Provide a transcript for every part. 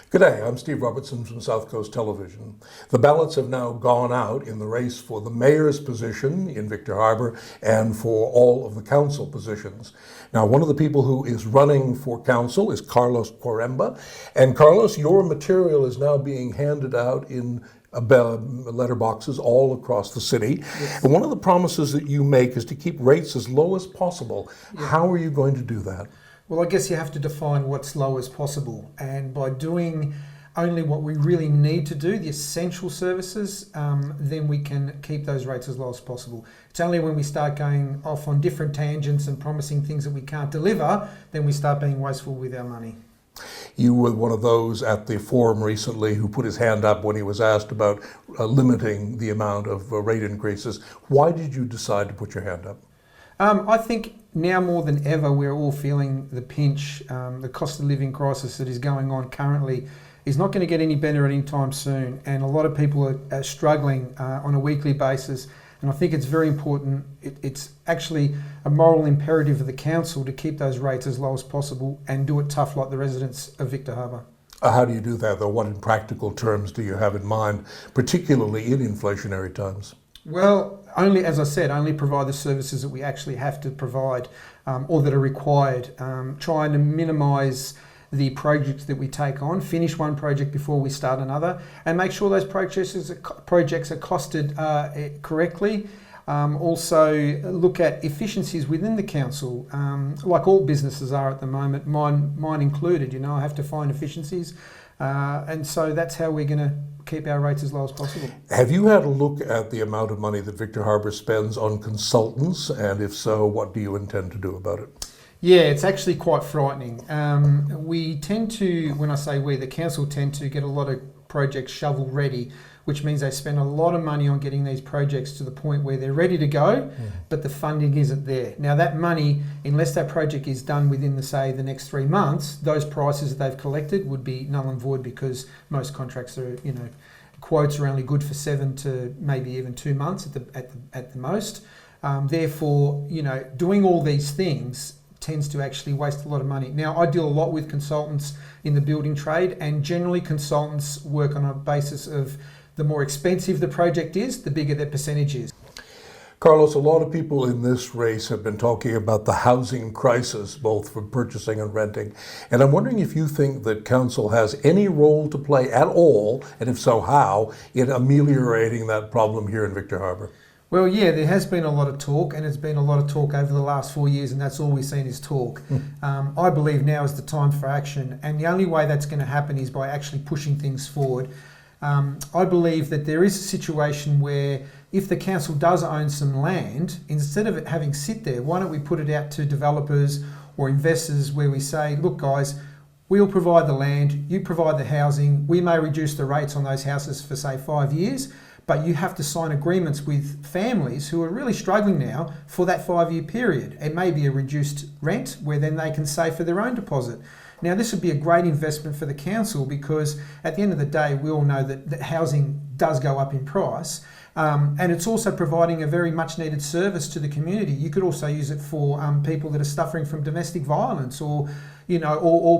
G'day, I'm Steve Robertson from South Coast Television. The ballots have now gone out in the race for the mayor's position in Victor Harbor and for all of the council positions. Now, one of the people who is running for council is Carlos Poremba. And Carlos, your material is now being handed out in letterboxes all across the city. Yes. And one of the promises that you make is to keep rates as low as possible. Yeah. How are you going to do that? Well, I guess you have to define what's low as possible. And by doing only what we really need to do, the essential services, then we can keep those rates as low as possible. It's only when we start going off on different tangents and promising things that we can't deliver, then we start being wasteful with our money. You were one of those at the forum recently who put his hand up when he was asked about limiting the amount of rate increases. Why did you decide to put your hand up? I think now more than ever we're all feeling the pinch. The cost of living crisis that is going on currently is not going to get any better anytime soon, and a lot of people are struggling on a weekly basis. And I think it's very important. It's actually a moral imperative of the council to keep those rates as low as possible and do it tough like the residents of Victor Harbor. How do you do that, though? What in practical terms do you have in mind, particularly in inflationary times? Well, only, as I said, only provide the services that we actually have to provide or that are required. Trying to minimise the projects that we take on, finish one project before we start another, and make sure those projects are costed correctly. Also look at efficiencies within the council, like all businesses are at the moment, mine included. You know, I have to find efficiencies, and so that's how we're going to keep our rates as low as possible. Have you had a look at the amount of money that Victor Harbor spends on consultants, and if so, what do you intend to do about it? Yeah, it's actually quite frightening. We tend to, when I say we, the council tend to get a lot of projects shovel ready, which means they spend a lot of money on getting these projects to the point where they're ready to go, but the funding isn't there. Now that money, unless that project is done within the next 3 months, those prices that they've collected would be null and void, because most contracts are, quotes are only good for 7 to maybe even 2 months at the most. Therefore, doing all these things tends to actually waste a lot of money. Now, I deal a lot with consultants in the building trade, and generally consultants work on a basis of the more expensive the project is, the bigger their percentage is. Carlos, a lot of people in this race have been talking about the housing crisis, both for purchasing and renting. And I'm wondering if you think that council has any role to play at all, and if so, how, in ameliorating that problem here in Victor Harbor? Well, yeah, there has been a lot of talk, and it's been a lot of talk over the last 4 years, and that's all we've seen is talk. I believe now is the time for action, and the only way that's going to happen is by actually pushing things forward. I believe that there is a situation where if the council does own some land, instead of it having sit there, why don't we put it out to developers or investors where we say, look guys, we'll provide the land, you provide the housing, we may reduce the rates on those houses for say 5 years, but you have to sign agreements with families who are really struggling now for that 5-year period. It may be a reduced rent where then they can save for their own deposit. Now, this would be a great investment for the council, because at the end of the day, we all know that housing does go up in price. And it's also providing a very much needed service to the community. You could also use it for people that are suffering from domestic violence, or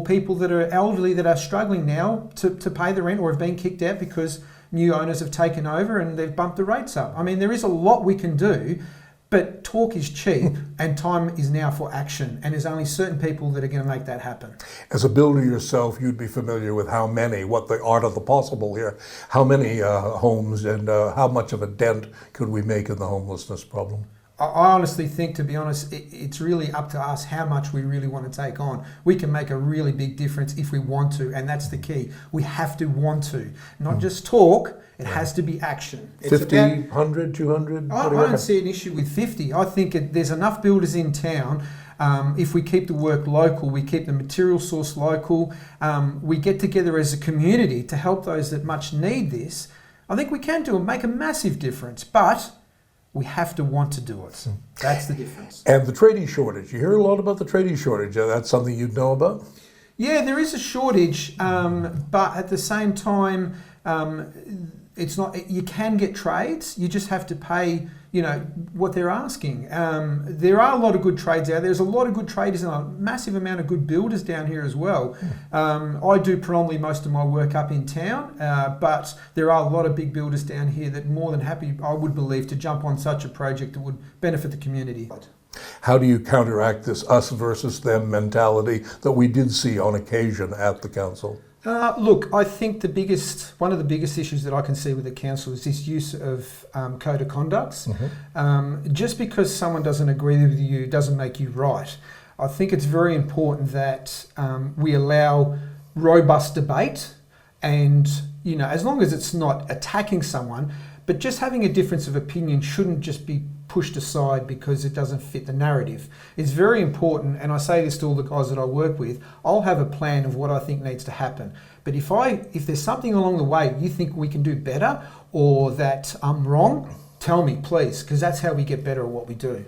people that are elderly that are struggling now to pay the rent, or have been kicked out because new owners have taken over and they've bumped the rates up. I mean, there is a lot we can do, but talk is cheap and time is now for action, and there's only certain people that are going to make that happen. As a builder yourself, you'd be familiar with what the art of the possible here, how many homes and how much of a dent could we make in the homelessness problem? I honestly think, to be honest, it's really up to us how much we really want to take on. We can make a really big difference if we want to, and that's the key. We have to want to, not just talk. It has to be action. 50, 100, 200? I don't see an issue with 50. I think there's enough builders in town. If we keep the work local, we keep the material source local, we get together as a community to help those that much need this, I think we can make a massive difference. But we have to want to do it. That's the difference. And the tradie shortage. You hear a lot about the tradie shortage. That's something you'd know about? Yeah, there is a shortage, but at the same time, it's not. You can get trades. You just have to pay what they're asking. There are a lot of good trades out there. There's a lot of good traders and a massive amount of good builders down here as well. I do predominantly most of my work up in town, but there are a lot of big builders down here that are more than happy, I would believe, to jump on such a project that would benefit the community. How do you counteract this us versus them mentality that we did see on occasion at the council? Look, I think one of the biggest issues that I can see with the council is this use of code of conducts. Just because someone doesn't agree with you doesn't make you right. I think it's very important that we allow robust debate, and as long as it's not attacking someone, but just having a difference of opinion shouldn't just be pushed aside because it doesn't fit the narrative. It's very important, and I say this to all the guys that I work with, I'll have a plan of what I think needs to happen. But if there's something along the way you think we can do better or that I'm wrong, tell me, please, because that's how we get better at what we do.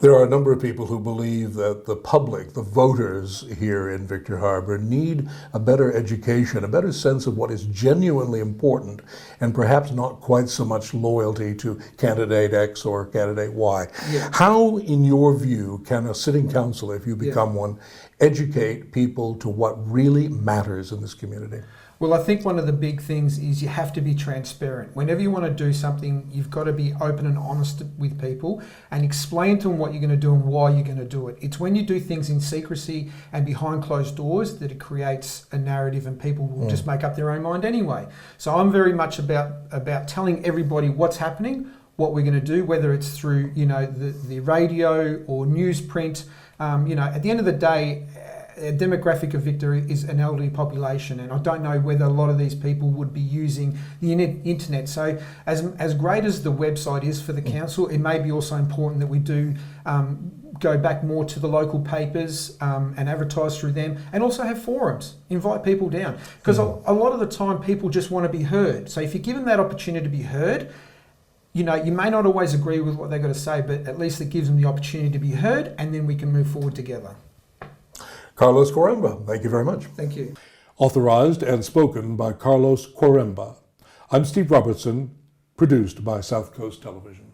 There are a number of people who believe that the public, the voters here in Victor Harbor, need a better education, a better sense of what is genuinely important, and perhaps not quite so much loyalty to candidate X or candidate Y. Yeah. How, in your view, can a sitting councillor, if you become one, educate people to what really matters in this community? Well, I think one of the big things is you have to be transparent. Whenever you want to do something, you've got to be open and honest with people and explain to them what you're going to do and why you're going to do it. It's when you do things in secrecy and behind closed doors that it creates a narrative and people will just make up their own mind anyway. So I'm very much about telling everybody what's happening, what we're going to do, whether it's through the radio or newsprint. At the end of the day, a demographic of Victor is an elderly population, and I don't know whether a lot of these people would be using the internet. So as great as the website is for the council, it may be also important that we do go back more to the local papers and advertise through them, and also have forums, invite people down. Because a lot of the time people just want to be heard. So if you give them that opportunity to be heard, you may not always agree with what they've got to say, but at least it gives them the opportunity to be heard, and then we can move forward together. Carlos Quaremba, thank you very much. Thank you. Authorized and spoken by Carlos Quaremba. I'm Steve Robertson, produced by South Coast Television.